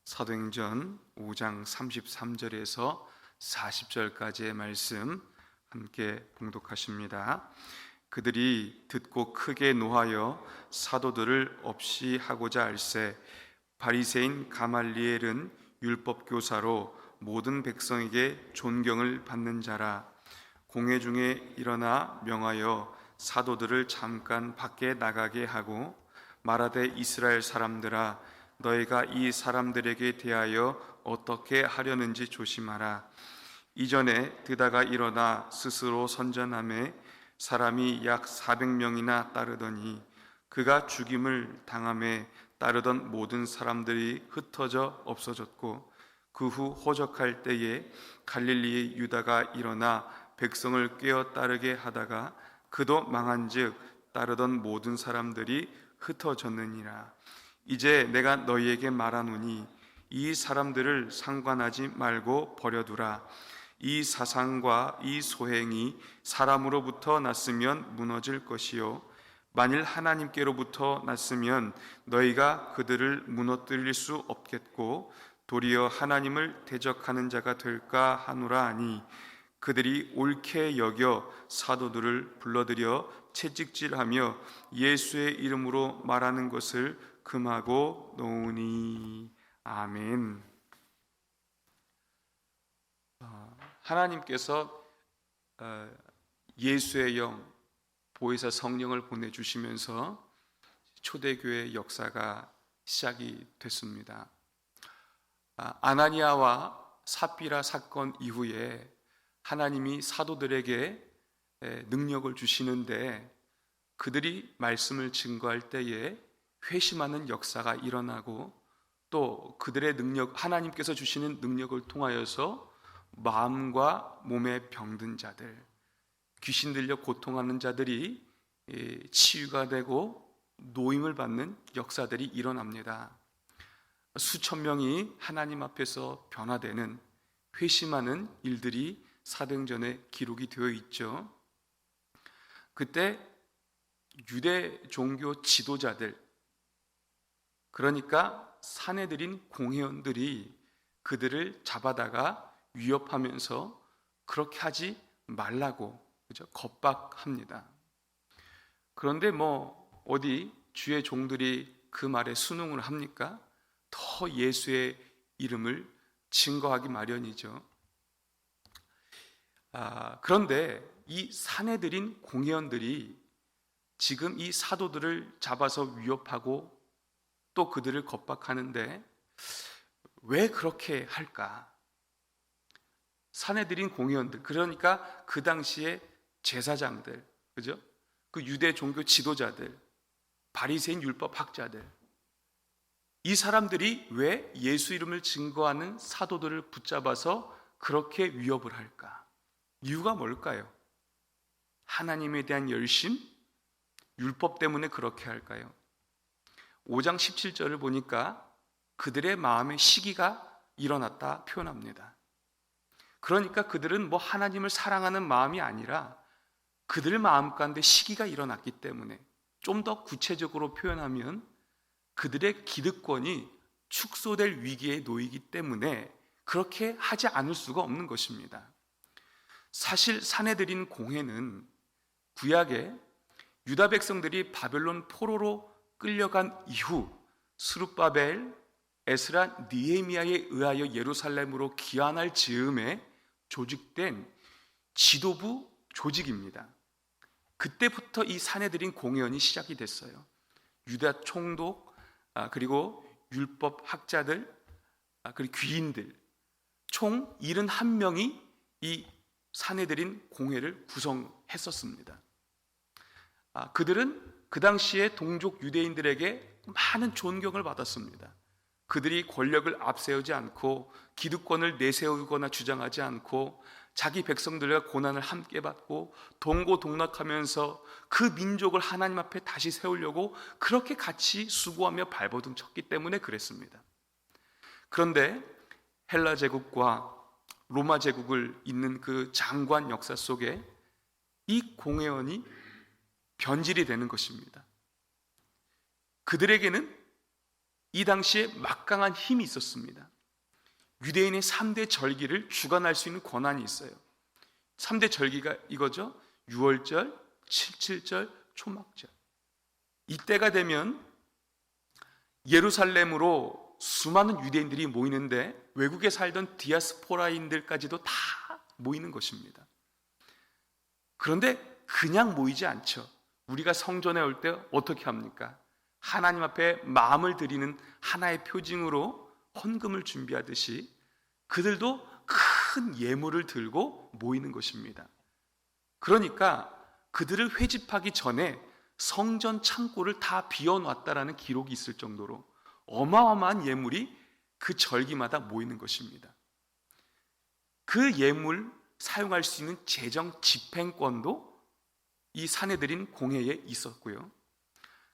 사도행전 5장 33절에서 40절까지의 말씀 함께 봉독하십니다. 그들이 듣고 크게 노하여 사도들을 없이 하고자 할새 바리새인 가말리엘은 율법 교사로 모든 백성에게 존경을 받는 자라. 공회 중에 일어나 명하여 사도들을 잠깐 밖에 나가게 하고 말하되 이스라엘 사람들아, 너희가 이 사람들에게 대하여 어떻게 하려는지 조심하라. 이전에 드다가 일어나 스스로 선전하매 사람이 약 400명이나 따르더니 그가 죽임을 당함에 따르던 모든 사람들이 흩어져 없어졌고, 그 후 호적할 때에 갈릴리의 유다가 일어나 백성을 꿰어 따르게 하다가 그도 망한즉 따르던 모든 사람들이 흩어졌느니라. 이제 내가 너희에게 말하노니 이 사람들을 상관하지 말고 버려두라. 이 사상과 이 소행이 사람으로부터 났으면 무너질 것이요, 만일 하나님께로부터 났으면 너희가 그들을 무너뜨릴 수 없겠고 도리어 하나님을 대적하는 자가 될까 하노라 하니, 그들이 옳게 여겨 사도들을 불러들여 채찍질하며 예수의 이름으로 말하는 것을 금하고 놓으니. 아멘. 하나님께서 예수의 영, 보혜사 성령을 보내주시면서 초대교회 역사가 시작이 됐습니다. 아나니아와 삽비라 사건 이후에 하나님이 사도들에게 능력을 주시는데, 그들이 말씀을 증거할 때에 회심하는 역사가 일어나고, 또 그들의 능력, 하나님께서 주시는 능력을 통하여서 마음과 몸에 병든 자들, 귀신 들려 고통하는 자들이 치유가 되고 노임을 받는 역사들이 일어납니다. 수천 명이 하나님 앞에서 변화되는, 회심하는 일들이 사도행전에 기록이 되어 있죠. 그때 유대 종교 지도자들, 그러니까 사내들인 공회원들이 그들을 잡아다가 위협하면서 그렇게 하지 말라고, 그죠? 겁박합니다. 그런데 어디 주의 종들이 그 말에 순응을 합니까? 더 예수의 이름을 증거하기 마련이죠. 그런데 이 사내들인 공회원들이 지금 이 사도들을 잡아서 위협하고 또 그들을 겁박하는데 왜 그렇게 할까? 사내들인 공회원들, 그러니까 그 당시에 제사장들, 그죠? 그 유대 종교 지도자들, 바리새인 율법 학자들, 이 사람들이 왜 예수 이름을 증거하는 사도들을 붙잡아서 그렇게 위협을 할까? 이유가 뭘까요? 하나님에 대한 열심? 율법 때문에 그렇게 할까요? 5장 17절을 보니까 그들의 마음에 시기가 일어났다 표현합니다. 그러니까 그들은 하나님을 사랑하는 마음이 아니라 그들 마음 가운데 시기가 일어났기 때문에, 좀 더 구체적으로 표현하면 그들의 기득권이 축소될 위기에 놓이기 때문에 그렇게 하지 않을 수가 없는 것입니다. 사실 사내들인 공회는 구약에 유다 백성들이 바벨론 포로로 끌려간 이후 스룹바벨, 에스라, 느헤미야에 의하여 예루살렘으로 귀환할 즈음에 조직된 지도부 조직입니다. 그때부터 이 사내들인 공회원이 시작이 됐어요. 유다 총독, 그리고 율법 학자들, 그리고 귀인들, 총 71명이 이 사내들인 공회를 구성했었습니다. 그들은 그 당시에 동족 유대인들에게 많은 존경을 받았습니다. 그들이 권력을 앞세우지 않고 기득권을 내세우거나 주장하지 않고 자기 백성들과 고난을 함께 받고 동고동락하면서 그 민족을 하나님 앞에 다시 세우려고 그렇게 같이 수고하며 발버둥 쳤기 때문에 그랬습니다. 그런데 헬라 제국과 로마 제국을 잇는 그 장관 역사 속에 이 공회원이 변질이 되는 것입니다. 그들에게는 이 당시에 막강한 힘이 있었습니다. 유대인의 3대 절기를 주관할 수 있는 권한이 있어요. 3대 절기가 이거죠. 유월절, 칠칠절, 초막절. 이때가 되면 예루살렘으로 수많은 유대인들이 모이는데 외국에 살던 디아스포라인들까지도 다 모이는 것입니다. 그런데 그냥 모이지 않죠. 우리가 성전에 올 때 어떻게 합니까? 하나님 앞에 마음을 드리는 하나의 표징으로 헌금을 준비하듯이 그들도 큰 예물을 들고 모이는 것입니다. 그러니까 그들을 회집하기 전에 성전 창고를 다 비워놨다라는 기록이 있을 정도로 어마어마한 예물이 그 절기마다 모이는 것입니다. 그 예물 사용할 수 있는 재정 집행권도 이 사내들인 공회에 있었고요.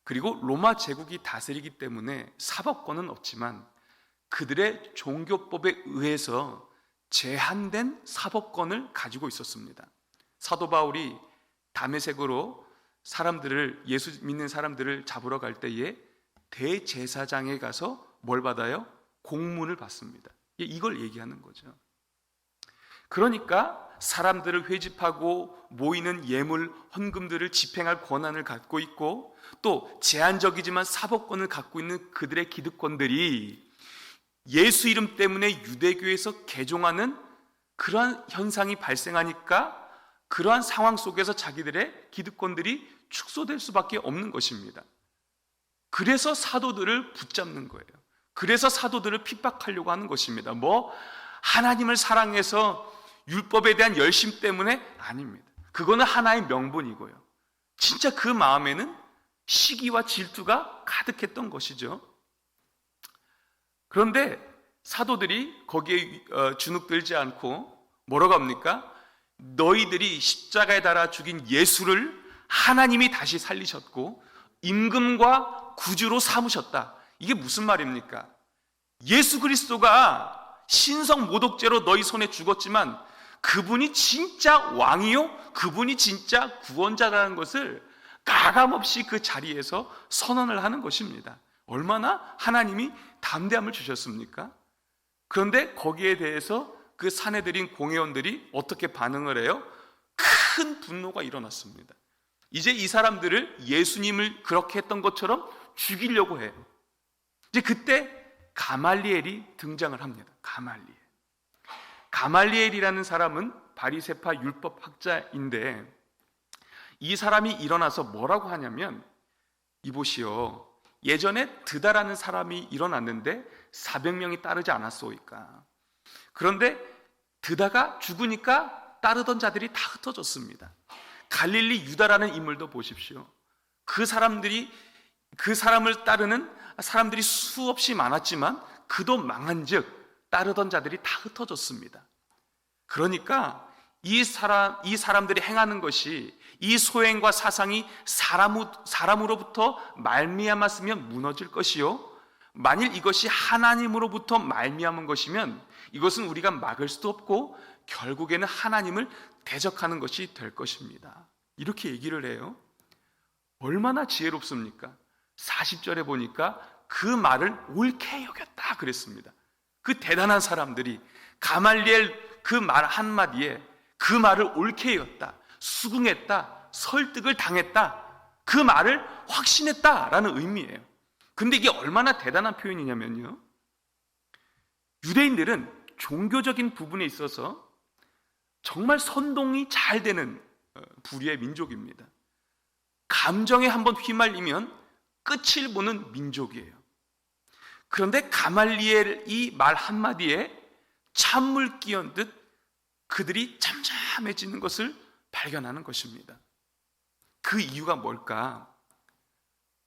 그리고 로마 제국이 다스리기 때문에 사법권은 없지만 그들의 종교법에 의해서 제한된 사법권을 가지고 있었습니다. 사도 바울이 다메섹으로 예수 믿는 사람들을 잡으러 갈 때에 대제사장에 가서 뭘 받아요? 공문을 받습니다. 이걸 얘기하는 거죠. 그러니까 사람들을 회집하고 모이는 예물, 헌금들을 집행할 권한을 갖고 있고 또 제한적이지만 사법권을 갖고 있는 그들의 기득권들이 예수 이름 때문에 유대교에서 개종하는 그러한 현상이 발생하니까 그러한 상황 속에서 자기들의 기득권들이 축소될 수밖에 없는 것입니다. 그래서 사도들을 붙잡는 거예요. 그래서 사도들을 핍박하려고 하는 것입니다. 하나님을 사랑해서 율법에 대한 열심 때문에 아닙니다. 그거는 하나의 명분이고요. 진짜 그 마음에는 시기와 질투가 가득했던 것이죠. 그런데 사도들이 거기에 주눅들지 않고 뭐라고 합니까? 너희들이 십자가에 달아 죽인 예수를 하나님이 다시 살리셨고 임금과 구주로 삼으셨다. 이게 무슨 말입니까? 예수 그리스도가 신성 모독죄로 너희 손에 죽었지만 그분이 진짜 왕이요, 그분이 진짜 구원자라는 것을 가감없이 그 자리에서 선언을 하는 것입니다. 얼마나 하나님이 담대함을 주셨습니까? 그런데 거기에 대해서 그 사내들인 공회원들이 어떻게 반응을 해요? 큰 분노가 일어났습니다. 이제 이 사람들을 예수님을 그렇게 했던 것처럼 죽이려고 해요. 이제 그때 가말리엘이 등장을 합니다. 가말리엘이라는 사람은 바리새파 율법학자인데 이 사람이 일어나서 뭐라고 하냐면 이보시오, 예전에 드다라는 사람이 일어났는데 400명이 따르지 않았소이까. 그런데 드다가 죽으니까 따르던 자들이 다 흩어졌습니다. 갈릴리 유다라는 인물도 보십시오. 그 사람을 따르는 사람들이 수없이 많았지만 그도 망한즉 따르던 자들이 다 흩어졌습니다. 그러니까 이 사람들이 행하는 것이 이 소행과 사상이 사람으로부터 말미암았으면 무너질 것이요, 만일 이것이 하나님으로부터 말미암은 것이면 이것은 우리가 막을 수도 없고 결국에는 하나님을 대적하는 것이 될 것입니다. 이렇게 얘기를 해요. 얼마나 지혜롭습니까? 40절에 보니까 그 말을 옳게 여겼다 그랬습니다. 그 대단한 사람들이 가말리엘 그 말 한마디에 그 말을 옳게 여겼다, 수긍했다, 설득을 당했다, 그 말을 확신했다라는 의미예요. 근데 이게 얼마나 대단한 표현이냐면요, 유대인들은 종교적인 부분에 있어서 정말 선동이 잘 되는 부류의 민족입니다. 감정에 한번 휘말리면 끝을 보는 민족이에요. 그런데 가말리엘 이 말 한마디에 찬물 끼얹듯 그들이 잠잠해지는 것을 발견하는 것입니다. 그 이유가 뭘까?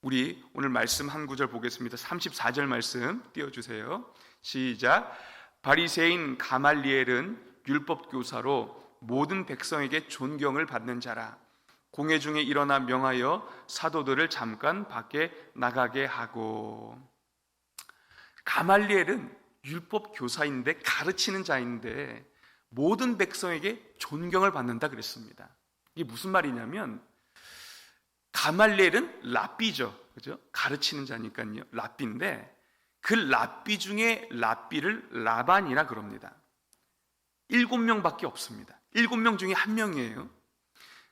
우리 오늘 말씀 한 구절 보겠습니다. 34절 말씀 띄워주세요. 시작. 바리새인 가말리엘은 율법교사로 모든 백성에게 존경을 받는 자라. 공회 중에 일어나 명하여 사도들을 잠깐 밖에 나가게 하고. 가말리엘은 율법교사인데, 가르치는 자인데 모든 백성에게 존경을 받는다 그랬습니다. 이게 무슨 말이냐면 가말리엘은 랍비죠, 그죠? 가르치는 자니까요, 랍비인데 그 랍비 중에 랍비를 라반이라 그럽니다. 7명밖에 없습니다. 7명 중에 1명이에요.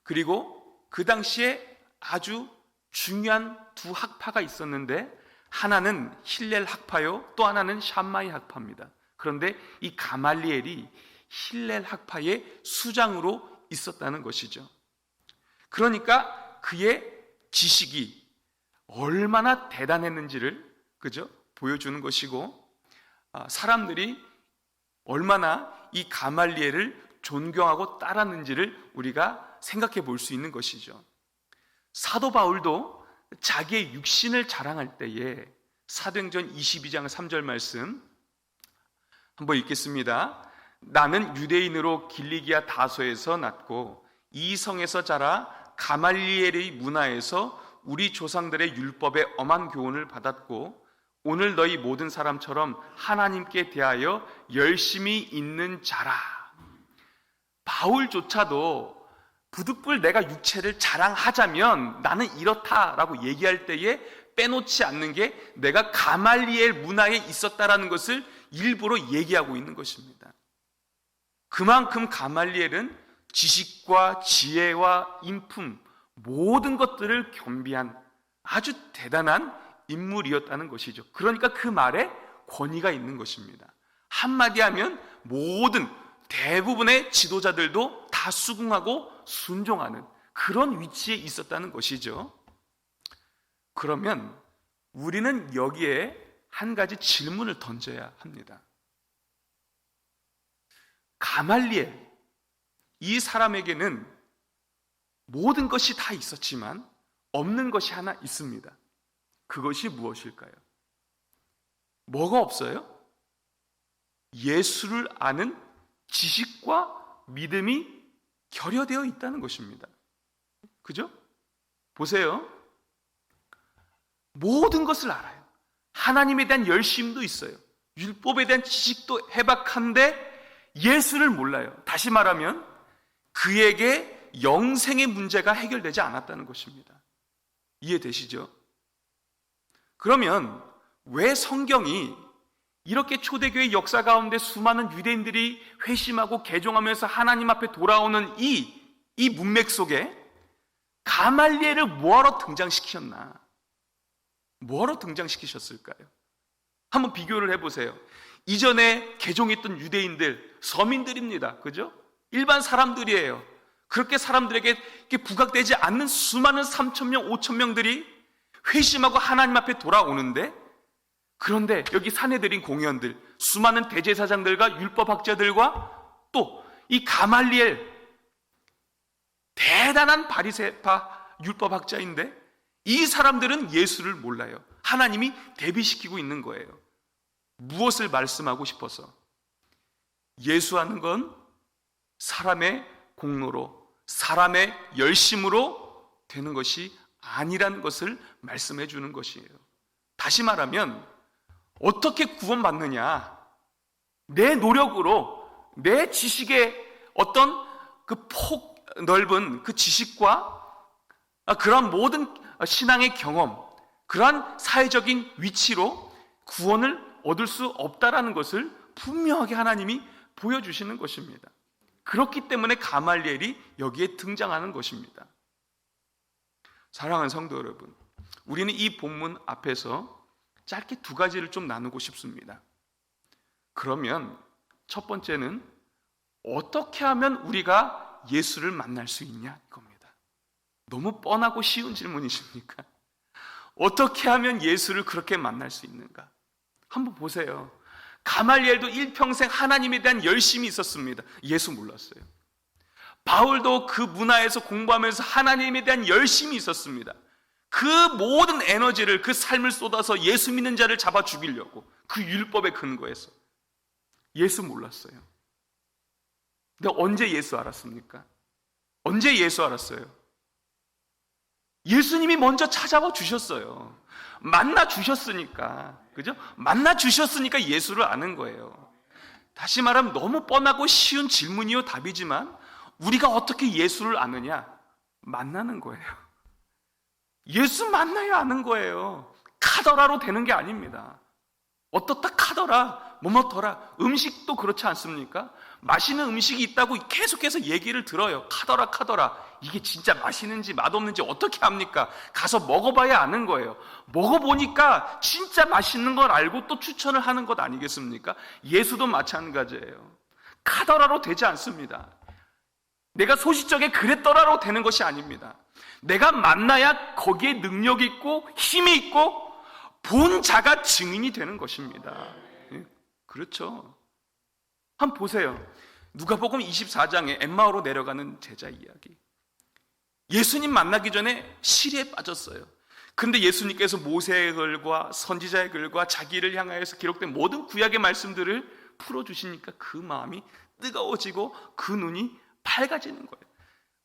그리고 그 당시에 아주 중요한 두 학파가 있었는데 하나는 힐렐 학파요, 또 하나는 샴마이 학파입니다. 그런데 이 가말리엘이 힐렐 학파의 수장으로 있었다는 것이죠. 그러니까 그의 지식이 얼마나 대단했는지를 그죠? 보여주는 것이고, 사람들이 얼마나 이 가말리엘을 존경하고 따랐는지를 우리가 생각해 볼 수 있는 것이죠. 사도 바울도 자기의 육신을 자랑할 때에 사도행전 22장 3절 말씀 한번 읽겠습니다. 나는 유대인으로 길리기아 다소에서 났고 이 성에서 자라 가말리엘의 문화에서 우리 조상들의 율법에 엄한 교훈을 받았고 오늘 너희 모든 사람처럼 하나님께 대하여 열심히 있는 자라. 바울조차도 부득불 내가 육체를 자랑하자면 나는 이렇다라고 얘기할 때에 빼놓지 않는 게 내가 가말리엘 문화에 있었다라는 것을 일부러 얘기하고 있는 것입니다. 그만큼 가말리엘은 지식과 지혜와 인품 모든 것들을 겸비한 아주 대단한 인물이었다는 것이죠. 그러니까 그 말에 권위가 있는 것입니다. 한마디 하면 모든 대부분의 지도자들도 다 수긍하고 순종하는 그런 위치에 있었다는 것이죠. 그러면 우리는 여기에 한 가지 질문을 던져야 합니다. 가말리엘, 이 사람에게는 모든 것이 다 있었지만 없는 것이 하나 있습니다. 그것이 무엇일까요? 뭐가 없어요? 예수를 아는 지식과 믿음이 결여되어 있다는 것입니다. 그죠? 보세요. 모든 것을 알아요. 하나님에 대한 열심도 있어요. 율법에 대한 지식도 해박한데 예수를 몰라요. 다시 말하면 그에게 영생의 문제가 해결되지 않았다는 것입니다. 이해되시죠? 그러면 왜 성경이 이렇게 초대교회 역사 가운데 수많은 유대인들이 회심하고 개종하면서 하나님 앞에 돌아오는 이 문맥 속에 가말리엘을 뭐하러 등장시키셨나? 뭐하러 등장시키셨을까요? 한번 비교를 해보세요. 이전에 개종했던 유대인들, 서민들입니다. 그죠? 일반 사람들이에요. 그렇게 사람들에게 이렇게 부각되지 않는 수많은 3,000명, 5,000명들이 회심하고 하나님 앞에 돌아오는데, 그런데 여기 사내들인 공회원들, 수많은 대제사장들과 율법학자들과 또 이 가말리엘, 대단한 바리새파 율법학자인데 이 사람들은 예수를 몰라요. 하나님이 대비시키고 있는 거예요. 무엇을 말씀하고 싶어서? 예수하는 건 사람의 공로로, 사람의 열심으로 되는 것이 아니라는 것을 말씀해 주는 것이에요. 다시 말하면 어떻게 구원받느냐? 내 노력으로, 내 지식의 어떤 그 폭 넓은 그 지식과 그런 모든 신앙의 경험, 그러한 사회적인 위치로 구원을 얻을 수 없다라는 것을 분명하게 하나님이 보여주시는 것입니다. 그렇기 때문에 가말리엘이 여기에 등장하는 것입니다. 사랑하는 성도 여러분, 우리는 이 본문 앞에서 짧게 두 가지를 좀 나누고 싶습니다. 그러면 첫 번째는 어떻게 하면 우리가 예수를 만날 수 있냐 이겁니다. 너무 뻔하고 쉬운 질문이십니까? 어떻게 하면 예수를 그렇게 만날 수 있는가? 한번 보세요. 가말리엘도 일평생 하나님에 대한 열심이 있었습니다. 예수 몰랐어요. 바울도 그 문화에서 공부하면서 하나님에 대한 열심이 있었습니다. 그 모든 에너지를, 그 삶을 쏟아서 예수 믿는 자를 잡아 죽이려고, 그 율법에 근거해서. 예수 몰랐어요. 근데 언제 예수 알았습니까? 언제 예수 알았어요? 예수님이 먼저 찾아와 주셨어요. 만나 주셨으니까. 그죠? 만나 주셨으니까 예수를 아는 거예요. 다시 말하면 너무 뻔하고 쉬운 질문이요 답이지만 우리가 어떻게 예수를 아느냐? 만나는 거예요. 예수 만나야 아는 거예요. 카더라로 되는 게 아닙니다. 어떻다 카더라, 뭐뭐더라. 음식도 그렇지 않습니까? 맛있는 음식이 있다고 계속해서 얘기를 들어요. 카더라 카더라. 이게 진짜 맛있는지 맛없는지 어떻게 합니까? 가서 먹어봐야 아는 거예요. 먹어보니까 진짜 맛있는 걸 알고 또 추천을 하는 것 아니겠습니까? 예수도 마찬가지예요. 카더라로 되지 않습니다. 내가 소시적에 그랬더라로 되는 것이 아닙니다. 내가 만나야 거기에 능력이 있고 힘이 있고 본 자가 증인이 되는 것입니다. 그렇죠. 한번 보세요. 누가복음 24장에 엠마오로 내려가는 제자 이야기. 예수님 만나기 전에 시리에 빠졌어요. 그런데 예수님께서 모세의 글과 선지자의 글과 자기를 향하여서 기록된 모든 구약의 말씀들을 풀어주시니까 그 마음이 뜨거워지고 그 눈이 밝아지는 거예요.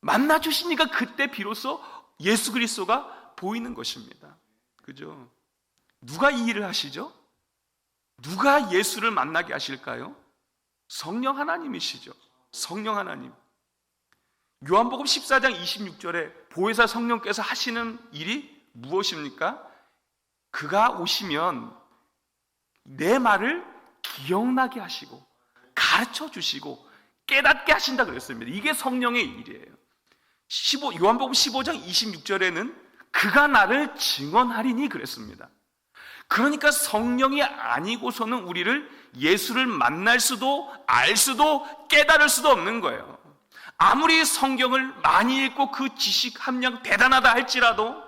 만나주시니까 그때 비로소 예수 그리스도가 보이는 것입니다. 그죠? 누가 이 일을 하시죠? 누가 예수를 만나게 하실까요? 성령 하나님이시죠. 성령 하나님. 요한복음 14장 26절에 보혜사 성령께서 하시는 일이 무엇입니까? 그가 오시면 내 말을 기억나게 하시고 가르쳐 주시고 깨닫게 하신다 그랬습니다. 이게 성령의 일이에요. 요한복음 15장 26절에는 그가 나를 증언하리니 그랬습니다. 그러니까 성령이 아니고서는 우리를 예수를 만날 수도 알 수도 깨달을 수도 없는 거예요. 아무리 성경을 많이 읽고 그 지식 함량 대단하다 할지라도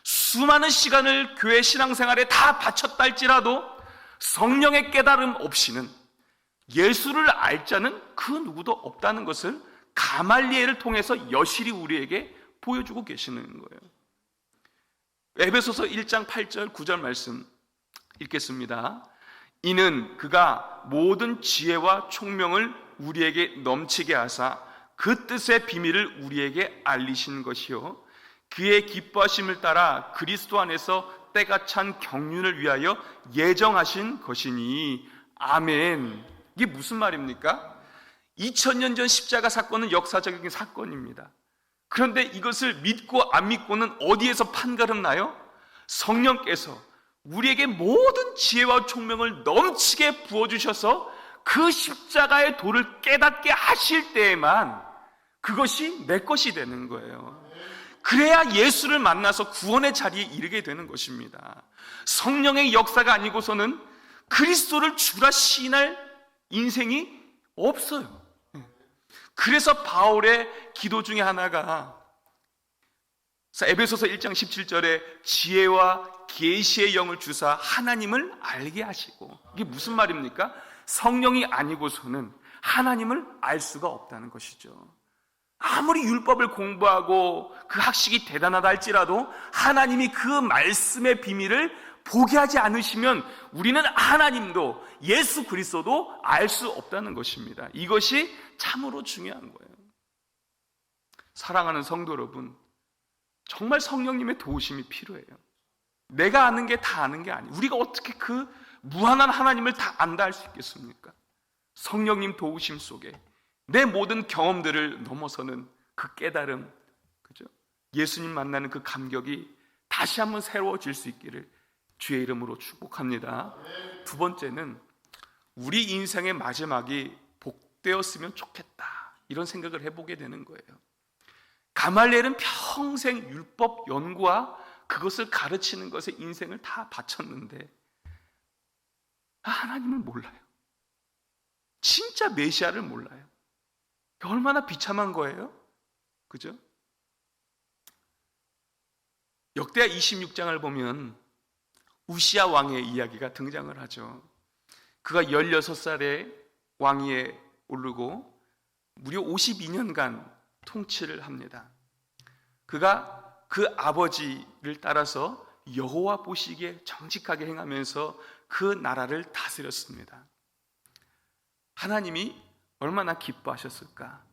수많은 시간을 교회 신앙생활에 다 바쳤다 할지라도 성령의 깨달음 없이는 예수를 알 자는 그 누구도 없다는 것을 가말리엘을 통해서 여실히 우리에게 보여주고 계시는 거예요. 에베소서 1장 8절 9절 말씀 읽겠습니다. 이는 그가 모든 지혜와 총명을 우리에게 넘치게 하사 그 뜻의 비밀을 우리에게 알리신 것이요 그의 기뻐하심을 따라 그리스도 안에서 때가 찬 경륜을 위하여 예정하신 것이니 아멘. 이게 무슨 말입니까? 2000년 전 십자가 사건은 역사적인 사건입니다. 그런데 이것을 믿고 안 믿고는 어디에서 판가름 나요? 성령께서 우리에게 모든 지혜와 총명을 넘치게 부어주셔서 그 십자가의 도를 깨닫게 하실 때에만 그것이 내 것이 되는 거예요. 그래야 예수를 만나서 구원의 자리에 이르게 되는 것입니다. 성령의 역사가 아니고서는 그리스도를 주라 시인할 인생이 없어요. 그래서 바울의 기도 중에 하나가 에베소서 1장 17절에 지혜와 계시의 영을 주사 하나님을 알게 하시고, 이게 무슨 말입니까? 성령이 아니고서는 하나님을 알 수가 없다는 것이죠. 아무리 율법을 공부하고 그 학식이 대단하다 할지라도 하나님이 그 말씀의 비밀을 보게 하지 않으시면 우리는 하나님도 예수 그리스도도 알 수 없다는 것입니다. 이것이 참으로 중요한 거예요. 사랑하는 성도 여러분, 정말 성령님의 도우심이 필요해요. 내가 아는 게 다 아는 게 아니에요. 우리가 어떻게 그 무한한 하나님을 다 안다 할 수 있겠습니까? 성령님 도우심 속에 내 모든 경험들을 넘어서는 그 깨달음, 그죠? 예수님 만나는 그 감격이 다시 한번 새로워질 수 있기를 주의 이름으로 축복합니다. 두 번째는 우리 인생의 마지막이 복되었으면 좋겠다, 이런 생각을 해보게 되는 거예요. 가말리엘은 평생 율법 연구와 그것을 가르치는 것에 인생을 다 바쳤는데 하나님을 몰라요. 진짜 메시아를 몰라요. 얼마나 비참한 거예요? 그죠? 역대하 26장을 보면 우시야 왕의 이야기가 등장을 하죠. 그가 16살에 왕위에 오르고 무려 52년간 통치를 합니다. 그가 그 아버지를 따라서 여호와 보시기에 정직하게 행하면서 그 나라를 다스렸습니다. 하나님이 얼마나 기뻐하셨을까?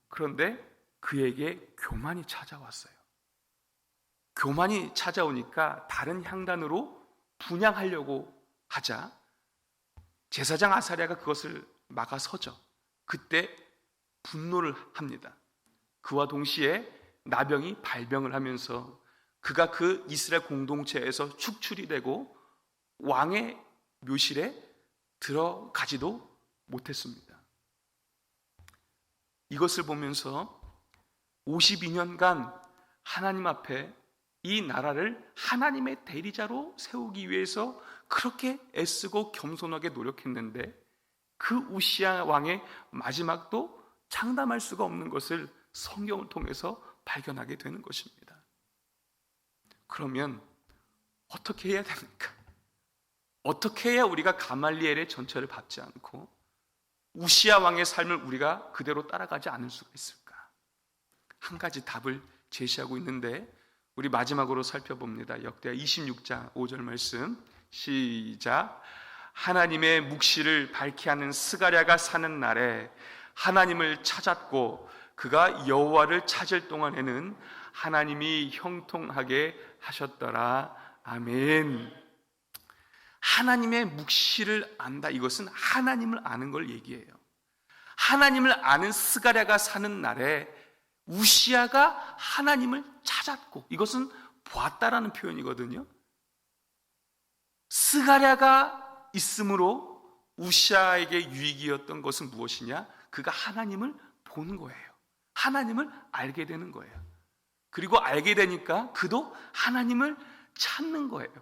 그런데 그에게 교만이 찾아왔어요. 교만이 찾아오니까 다른 향단으로 분향하려고 하자 제사장 아사랴가 그것을 막아서죠. 그때 분노를 합니다. 그와 동시에 나병이 발병을 하면서 그가 그 이스라엘 공동체에서 축출이 되고 왕의 묘실에 들어가지도 못했습니다. 이것을 보면서 52년간 하나님 앞에 이 나라를 하나님의 대리자로 세우기 위해서 그렇게 애쓰고 겸손하게 노력했는데 그 우시야 왕의 마지막도 장담할 수가 없는 것을 성경을 통해서 발견하게 되는 것입니다. 그러면 어떻게 해야 됩니까? 어떻게 해야 우리가 가말리엘의 전처를 받지 않고 우시야 왕의 삶을 우리가 그대로 따라가지 않을 수가 있을까? 한 가지 답을 제시하고 있는데 우리 마지막으로 살펴봅니다. 역대하 26장 5절 말씀 시작. 하나님의 묵시를 밝히 하는 스가랴가 사는 날에 하나님을 찾았고 그가 여호와를 찾을 동안에는 하나님이 형통하게 하셨더라. 아멘. 하나님의 묵시를 안다. 이것은 하나님을 아는 걸 얘기해요. 하나님을 아는 스가랴가 사는 날에 우시야가 하나님을 찾았고, 이것은 보았다라는 표현이거든요. 스가랴가 있으므로 우시야에게 유익이었던 것은 무엇이냐? 그가 하나님을 본 거예요. 하나님을 알게 되는 거예요. 그리고 알게 되니까 그도 하나님을 찾는 거예요.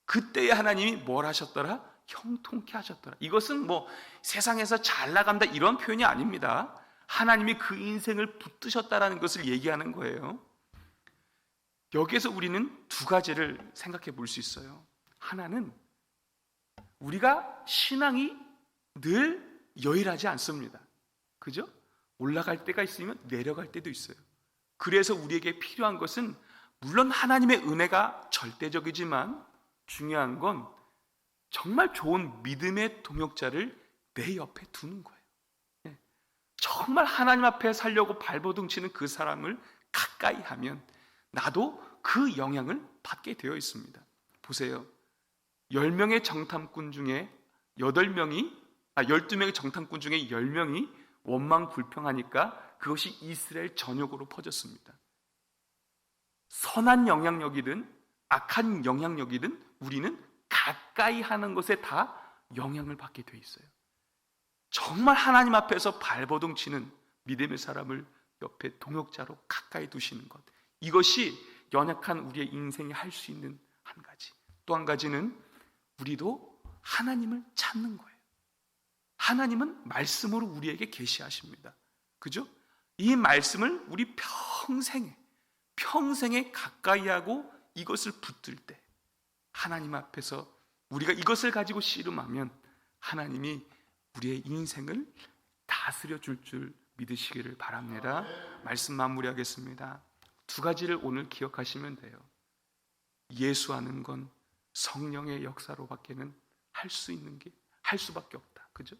그때에 하나님이 뭘 하셨더라? 형통케 하셨더라. 이것은 뭐 세상에서 잘 나간다 이런 표현이 아닙니다. 하나님이 그 인생을 붙드셨다라는 것을 얘기하는 거예요. 여기에서 우리는 두 가지를 생각해 볼 수 있어요. 하나는 우리가 신앙이 늘 여일하지 않습니다. 그죠? 올라갈 때가 있으면 내려갈 때도 있어요. 그래서 우리에게 필요한 것은 물론 하나님의 은혜가 절대적이지만 중요한 건 정말 좋은 믿음의 동역자를 내 옆에 두는 거예요. 정말 하나님 앞에 살려고 발버둥 치는 그 사람을 가까이 하면 나도 그 영향을 받게 되어 있습니다. 보세요. 10명의 정탐꾼 중에 12명의 정탐꾼 중에 10명이 원망 불평하니까 그것이 이스라엘 전역으로 퍼졌습니다. 선한 영향력이든 악한 영향력이든 우리는 가까이 하는 것에 다 영향을 받게 돼 있어요. 정말 하나님 앞에서 발버둥 치는 믿음의 사람을 옆에 동역자로 가까이 두시는 것, 이것이 연약한 우리의 인생이 할 수 있는 한 가지. 또 한 가지는 우리도 하나님을 찾는 거예요. 하나님은 말씀으로 우리에게 계시하십니다. 그죠? 이 말씀을 우리 평생에 가까이 하고 이것을 붙들 때 하나님 앞에서 우리가 이것을 가지고 씨름하면 하나님이 우리의 인생을 다스려 줄 믿으시기를 바랍니다. 말씀 마무리하겠습니다. 두 가지를 오늘 기억하시면 돼요. 예수하는 건 성령의 역사로밖에는 할 수밖에 없다. 그죠?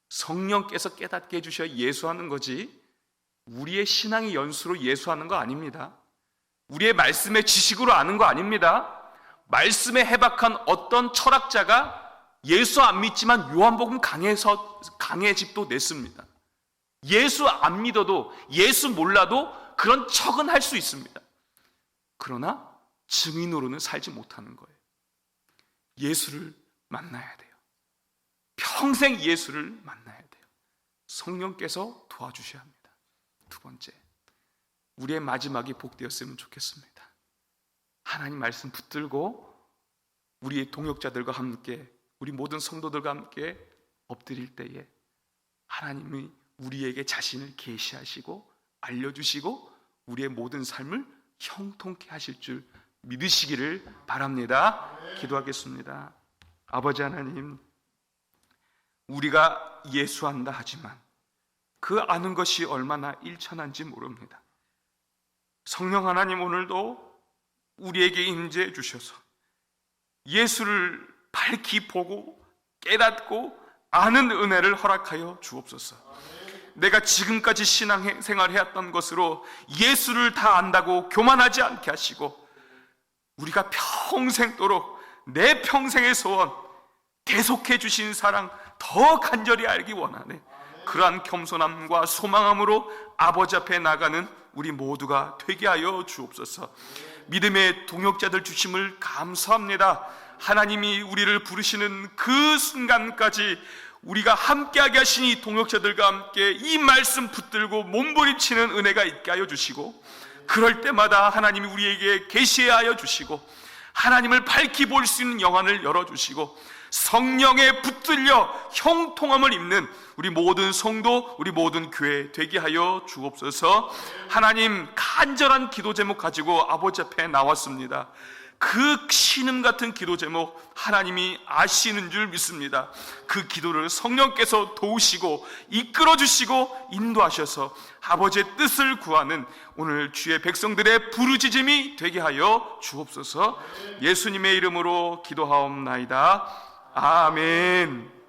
성령께서 깨닫게 해주셔야 예수하는 거지 우리의 신앙의 연수로 예수하는 거 아닙니다. 우리의 말씀의 지식으로 아는 거 아닙니다. 말씀에 해박한 어떤 철학자가 예수 안 믿지만 요한복음 강해 집도 냈습니다. 예수 안 믿어도 예수 몰라도 그런 척은 할 수 있습니다. 그러나 증인으로는 살지 못하는 거예요. 예수를 만나야 돼요. 평생 예수를 만나야 돼요. 성령께서 도와주셔야 합니다. 두 번째, 우리의 마지막이 복되었으면 좋겠습니다. 하나님 말씀 붙들고 우리의 동역자들과 함께, 우리 모든 성도들과 함께 엎드릴 때에 하나님이 우리에게 자신을 계시하시고 알려주시고 우리의 모든 삶을 형통케 하실 줄 믿으시기를 바랍니다. 기도하겠습니다. 아버지 하나님, 우리가 예수한다 하지만 그 아는 것이 얼마나 일천한지 모릅니다. 성령 하나님, 오늘도 우리에게 임재해 주셔서 예수를 밝히 보고 깨닫고 아는 은혜를 허락하여 주옵소서. 내가 지금까지 신앙생활 해왔던 것으로 예수를 다 안다고 교만하지 않게 하시고 우리가 평생도록 내 평생의 소원, 대속해 주신 사랑 더 간절히 알기 원하네. 그러한 겸손함과 소망함으로 아버지 앞에 나가는 우리 모두가 되게 하여 주옵소서. 믿음의 동역자들 주심을 감사합니다. 하나님이 우리를 부르시는 그 순간까지 우리가 함께하게 하시니 동역자들과 함께 이 말씀 붙들고 몸부림치는 은혜가 있게 하여 주시고, 그럴 때마다 하나님이 우리에게 계시하여 주시고 하나님을 밝히 볼 수 있는 영안을 열어주시고 성령에 붙들려 형통함을 입는 우리 모든 성도, 우리 모든 교회 되게 하여 주옵소서. 하나님, 간절한 기도 제목 가지고 아버지 앞에 나왔습니다. 그 신음 같은 기도 제목 하나님이 아시는 줄 믿습니다. 그 기도를 성령께서 도우시고 이끌어 주시고 인도하셔서 아버지의 뜻을 구하는 오늘 주의 백성들의 부르짖음이 되게 하여 주옵소서. 예수님의 이름으로 기도하옵나이다. 아멘.